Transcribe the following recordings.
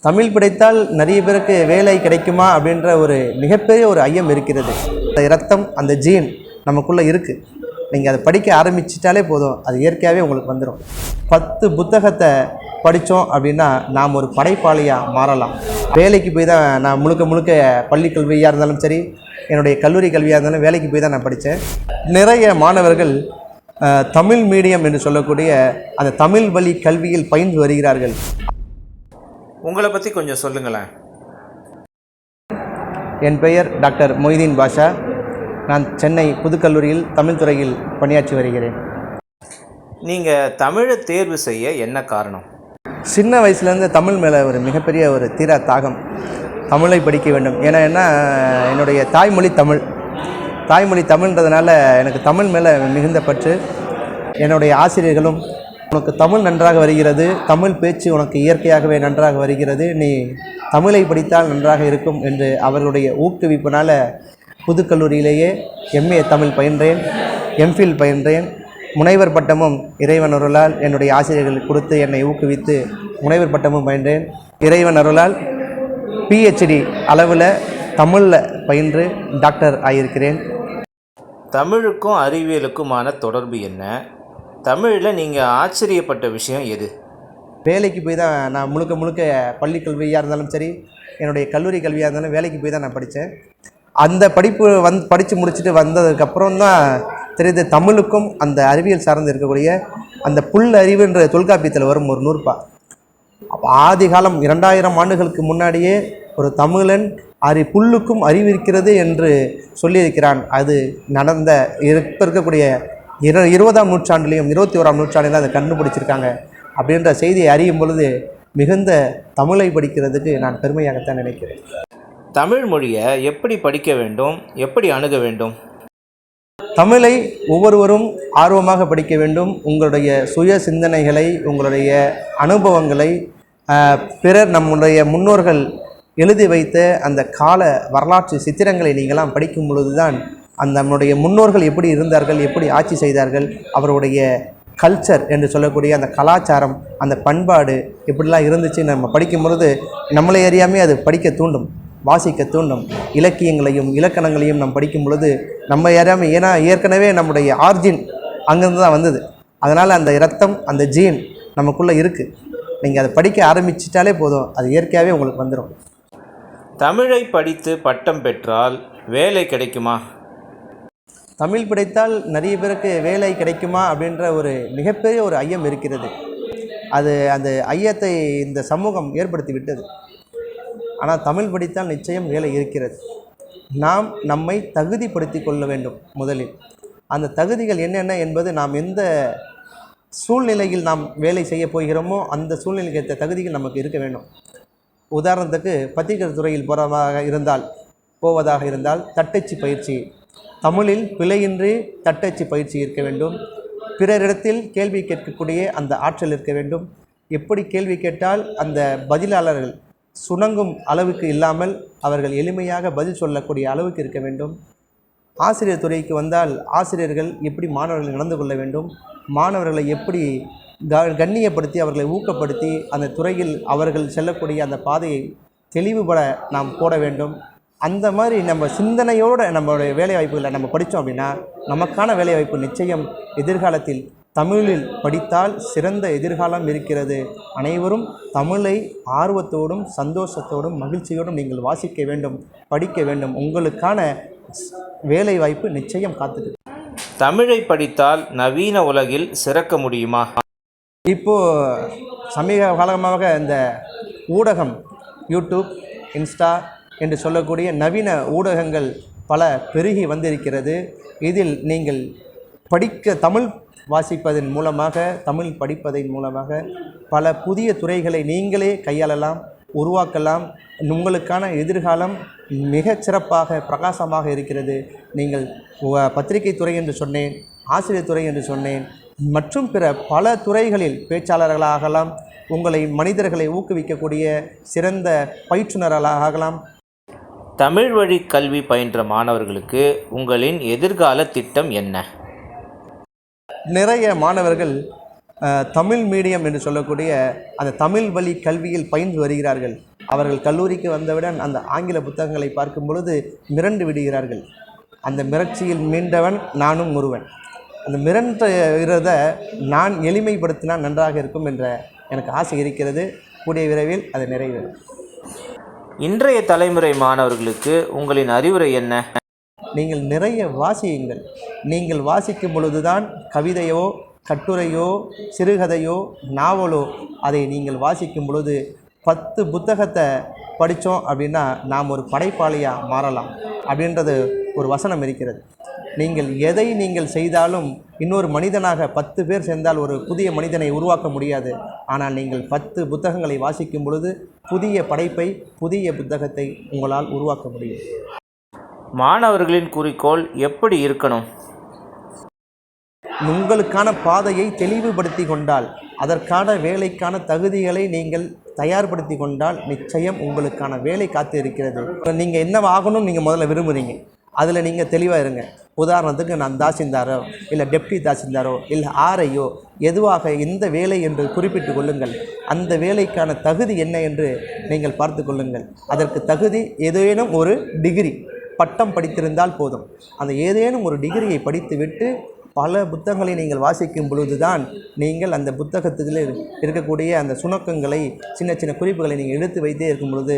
தமிழ் படித்தால் நிறைய பேருக்கு வேலை கிடைக்குமா அப்படின்ற ஒரு மிகப்பெரிய ஒரு ஐயம் இருக்கிறது. அந்த இரத்தம், அந்த ஜீன் நமக்குள்ளே இருக்குது. நீங்கள் அதை படிக்க ஆரம்பிச்சிட்டாலே போதும், அது இயற்கையாகவே உங்களுக்கு வந்துடும். 10 புத்தகத்தை படித்தோம் அப்படின்னா நாம் ஒரு படைப்பாளியாக மாறலாம். வேலைக்கு போய் தான் நான் முழுக்க பள்ளி கல்வியாக இருந்தாலும் சரி, என்னுடைய கல்லூரி கல்வியாக இருந்தாலும் வேலைக்கு போய் தான் நான் படித்தேன். நிறைய மாணவர்கள் தமிழ் மீடியம் என்று சொல்லக்கூடிய அந்த தமிழ் வழி கல்வியில் பயின்று வருகிறார்கள். உங்களை பற்றி கொஞ்சம் சொல்லுங்களேன். என் பெயர் டாக்டர் மொய்தீன் பாஷா. நான் சென்னை புதுக்கல்லூரியில் தமிழ் துறையில் பணியாற்றி வருகிறேன். நீங்கள் தமிழை தேர்வு செய்ய என்ன காரணம்? சின்ன வயசுலேருந்து தமிழ் மேலே ஒரு மிகப்பெரிய ஒரு தீரா தாகம். தமிழை படிக்க வேண்டும். ஏன்னா என்னுடைய தாய்மொழி தமிழ்ன்றதுனால எனக்கு தமிழ் மேலே மிகுந்த பற்று. என்னுடைய ஆசிரியர்களும், உனக்கு தமிழ் நன்றாக வருகிறது, தமிழ் பேச்சு உனக்கு இயற்கையாகவே நன்றாக வருகிறது, நீ தமிழை படித்தால் நன்றாக இருக்கும் என்று அவர்களுடைய ஊக்குவிப்பினால் புதுக்கல்லூரியிலேயே MA தமிழ் பயின்றேன், MPhil பயின்றேன். முனைவர் பட்டமும் இறைவன் அருளால் என்னுடைய ஆசிரியர்கள் கொடுத்து என்னை ஊக்குவித்து முனைவர் பட்டமும் பயின்றேன். இறைவன் அருளால் PhD அளவில் தமிழில் பயின்று டாக்டர் ஆகியிருக்கிறேன். தமிழுக்கும் அறிவியலுக்குமான தொடர்பு என்ன? தமிழில் நீங்கள் ஆச்சரியப்பட்ட விஷயம் எது? வேலைக்கு போய் தான் நான் முழுக்க பள்ளி கல்வியாக இருந்தாலும் சரி, என்னுடைய கல்லூரி கல்வியாக இருந்தாலும் வேலைக்கு போய் தான் நான் படித்தேன். அந்த படிப்பு படித்து முடிச்சுட்டு வந்ததுக்கப்புறம் தான் தெரியுது தமிழுக்கும் அந்த அறிவியல் சார்ந்து இருக்கக்கூடிய அந்த புல் அறிவுன்ற தொல்காப்பியத்தில் வரும் ஒரு நூற்பா. ஆதி காலம் 2000 ஆண்டுகளுக்கு முன்னாடியே ஒரு தமிழன் புல்லுக்கும் அறிவு இருக்கிறது என்று சொல்லியிருக்கிறான். அது நடந்த இப்போ இருக்கக்கூடிய 20ஆம் நூற்றாண்டுலேயும் 21ஆம் நூற்றாண்டிலும் அதை கண்டுபிடிச்சிருக்காங்க. அப்படின்ற செய்தியை அறியும் பொழுது மிகுந்த தமிழை படிக்கிறதுக்கு நான் பெருமையாகத்தான் நினைக்கிறேன். தமிழ் மொழியை எப்படி படிக்க வேண்டும், எப்படி அணுக வேண்டும்? தமிழை ஒவ்வொருவரும் ஆர்வமாக படிக்க வேண்டும். உங்களுடைய சுய சிந்தனைகளை, உங்களுடைய அனுபவங்களை, பிறர் நம்முடைய முன்னோர்கள் எழுதி வைத்த அந்த கால வரலாற்று சித்திரங்களை நீங்களாம் படிக்கும் பொழுது தான் நம்முடைய முன்னோர்கள் எப்படி இருந்தார்கள், எப்படி ஆட்சி செய்தார்கள், அவருடைய கல்ச்சர் என்று சொல்லக்கூடிய அந்த கலாச்சாரம், அந்த பண்பாடு எப்படிலாம் இருந்துச்சு நம்ம படிக்கும் பொழுது நம்மளை அறியாமே அது படிக்க தூண்டும், வாசிக்க தூண்டும். இலக்கியங்களையும் இலக்கணங்களையும் நம்ம படிக்கும் பொழுது நம்ம அறியாமல், ஏன்னா ஏற்கனவே நம்முடைய ஆர்ஜின் அங்கேருந்து தான் வந்தது. அதனால் அந்த இரத்தம், அந்த ஜீன் நமக்குள்ளே இருக்குது. நீங்கள் அதை படிக்க ஆரம்பிச்சிட்டாலே போதும், அது இயற்கையாகவே உங்களுக்கு வந்துடும். தமிழை படித்து பட்டம் பெற்றால் வேலை கிடைக்குமா? தமிழ் படித்தால் நிறைய பேருக்கு வேலை கிடைக்குமா அப்படின்ற ஒரு மிகப்பெரிய ஒரு ஐயம் இருக்கிறது. அந்த ஐயத்தை இந்த சமூகம் ஏற்படுத்தி விட்டது. ஆனால் தமிழ் படித்தால் நிச்சயம் வேலை இருக்கிறது. நாம் நம்மை தகுதிப்படுத்தி கொள்ள வேண்டும். முதலில் அந்த தகுதிகள் என்னென்ன என்பது, நாம் எந்த சூழ்நிலையில் நாம் வேலை செய்ய போகிறோமோ அந்த சூழ்நிலைக்கு ஏற்ற தகுதிகள் நமக்கு இருக்க வேண்டும். உதாரணத்துக்கு பத்திரிகை துறையில் போவதாக இருந்தால் தட்டச்சு பயிற்சி, தமிழில் பிழையின்றி தட்டச்சு பயிற்சி இருக்க வேண்டும். பிறரிடத்தில் கேள்வி கேட்கக்கூடிய அந்த ஆற்றல் இருக்க வேண்டும். எப்படி கேள்வி கேட்டால் அந்த பதிலாளர்கள் சுணங்கும் அளவுக்கு இல்லாமல் அவர்கள் எளிமையாக பதில் சொல்லக்கூடிய அளவுக்கு இருக்க வேண்டும். ஆசிரியர் துறைக்கு வந்தால் ஆசிரியர்கள் எப்படி மாணவர்கள் நடந்து கொள்ள வேண்டும், மாணவர்களை எப்படி கண்ணியப்படுத்தி அவர்களை ஊக்கப்படுத்தி அந்த துறையில் அவர்கள் செல்லக்கூடிய அந்த பாதையை தெளிவுபட நாம் போட வேண்டும். அந்த மாதிரி நம்ம சிந்தனையோடு நம்மளுடைய வேலைவாய்ப்புகளை நம்ம படித்தோம் அப்படின்னா நமக்கான வேலைவாய்ப்பு நிச்சயம் எதிர்காலத்தில் தமிழில் படித்தால் சிறந்த எதிர்காலம் இருக்கிறது. அனைவரும் தமிழை ஆர்வத்தோடும் சந்தோஷத்தோடும் மகிழ்ச்சியோடும் நீங்கள் வாசிக்க வேண்டும், படிக்க வேண்டும். உங்களுக்கான வேலை வாய்ப்பு நிச்சயம் காத்துது. தமிழை படித்தால் நவீன உலகில் சிறக்க முடியுமா? இப்போது சமீப காலமாக இந்த ஊடகம், யூடியூப், இன்ஸ்டா என்று சொல்லக்கூடிய நவீன ஊடகங்கள் பல பெருகி வந்திருக்கிறது. இதில் நீங்கள் தமிழ் வாசிப்பதன் மூலமாக, தமிழ் படிப்பதன் மூலமாக பல புதிய துறைகளை நீங்களே கையாளலாம், உருவாக்கலாம். உங்களுக்கான எதிர்காலம் மிகச்சிறப்பாக பிரகாசமாக இருக்கிறது. நீங்கள் பத்திரிகை துறை என்று சொன்னேன், ஆசிரியர் துறை என்று சொன்னேன், மற்றும் பிற பல துறைகளில் பேச்சாளர்களாகலாம், உங்களை மனிதர்களை ஊக்குவிக்கக்கூடிய சிறந்த பயிற்றுனர்களாகலாம். தமிழ் வழி கல்வி பயின்ற மாணவர்களுக்கு உங்களின் எதிர்கால திட்டம் என்ன? நிறைய மாணவர்கள் தமிழ் மீடியம் என்று சொல்லக்கூடிய அந்த தமிழ் வழி கல்வியில் பயின்று வருகிறார்கள். அவர்கள் கல்லூரிக்கு வந்தவுடன் அந்த ஆங்கில புத்தகங்களை பார்க்கும் பொழுது மிரண்டு விடுகிறார்கள். அந்த மிரட்சியில் மீண்டவன் நானும் ஒருவன். அந்த மிரண்டுகிறத நான் எளிமைப்படுத்தினால் நன்றாக இருக்கும் என்ற எனக்கு ஆசை இருக்கிறது. கூடிய விரைவில் அது நிறைவேறும். இன்றைய தலைமுறை மாணவர்களுக்கு உங்களின் அறிவுரை என்ன? நீங்கள் நிறைய வாசியுங்கள். நீங்கள் வாசிக்கும் பொழுதுதான் கவிதையோ கட்டுரையோ சிறுகதையோ நாவலோ அதை நீங்கள் வாசிக்கும் பொழுது 10 புத்தகத்தை படித்தோம் அப்படின்னா நாம் ஒரு படைப்பாளியாக மாறலாம் அப்படின்றது ஒரு வசனம் இருக்கிறது. நீங்கள் எதை நீங்கள் செய்தாலும் இன்னொரு மனிதனாக 10 பேர் சேர்ந்தால் ஒரு புதிய மனிதனை உருவாக்க முடியாது. ஆனால் நீங்கள் 10 புத்தகங்களை வாசிக்கும் பொழுது புதிய படைப்பை புதிய புத்தகத்தை உங்களால் உருவாக்க முடியும். மாணவர்களின் குறிக்கோள் எப்படி இருக்கணும்? உங்களுக்கான பாதையை தெளிவுபடுத்தி கொண்டால், அதற்கான வேலைக்கான தகுதிகளை நீங்கள் தயார்படுத்தி கொண்டால் நிச்சயம் உங்களுக்கான வேலை காத்து இருக்கிறது. நீங்கள் என்ன ஆகணும்னு நீங்கள் முதல்ல விரும்புகிறீங்க, அதில் நீங்கள் தெளிவாக இருங்க. உதாரணத்துக்கு நான் தாசில்தாரோ இல்லை டெப்டி தாசில்தாரோ இல்லை ஆர்ஐயோ எதுவாக எந்த வேலை என்று குறிப்பிட்டு கொள்ளுங்கள். அந்த வேலைக்கான தகுதி என்ன என்று நீங்கள் பார்த்து கொள்ளுங்கள். அதற்கு தகுதி ஏதேனும் ஒரு டிகிரி பட்டம் படித்திருந்தால் போதும். அந்த ஏதேனும் ஒரு டிகிரியை படித்துவிட்டு பல புத்தகங்களை நீங்கள் வாசிக்கும் பொழுதுதான் நீங்கள் அந்த புத்தகத்தில் இருக்கக்கூடிய அந்த சுணக்கங்களை சின்ன சின்ன குறிப்புகளை நீங்கள் எடுத்து வைத்தே இருக்கும் பொழுது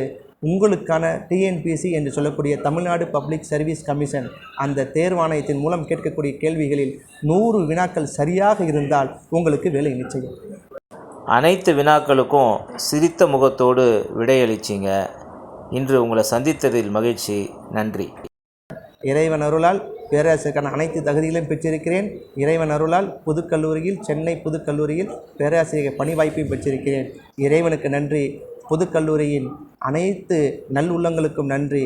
உங்களுக்கான டிஎன்பிசி என்று சொல்லக்கூடிய தமிழ்நாடு பப்ளிக் சர்வீஸ் கமிஷன் அந்த தேர்வாணையத்தின் மூலம் கேட்கக்கூடிய கேள்விகளில் 100 வினாக்கள் சரியாக இருந்தால் உங்களுக்கு வேலை நிச்சயம். அனைத்து வினாக்களுக்கும் சிரித்த முகத்தோடு விடையளிச்சிங்க. இன்று உங்களை சந்தித்ததில் மகிழ்ச்சி. நன்றி. இறைவன் அருளால் பேராசிரியருக்கான அனைத்து தகுதிகளையும் பெற்றிருக்கிறேன். இறைவன் அருளால் புதுக்கல்லூரியில் சென்னை புதுக்கல்லூரியில் பேராசிரியர் பணி வாய்ப்பையும் பெற்றிருக்கிறேன். இறைவனுக்கு நன்றி. புதுக்கல்லூரியின் அனைத்து நல்லுள்ளங்களுக்கும் நன்றி.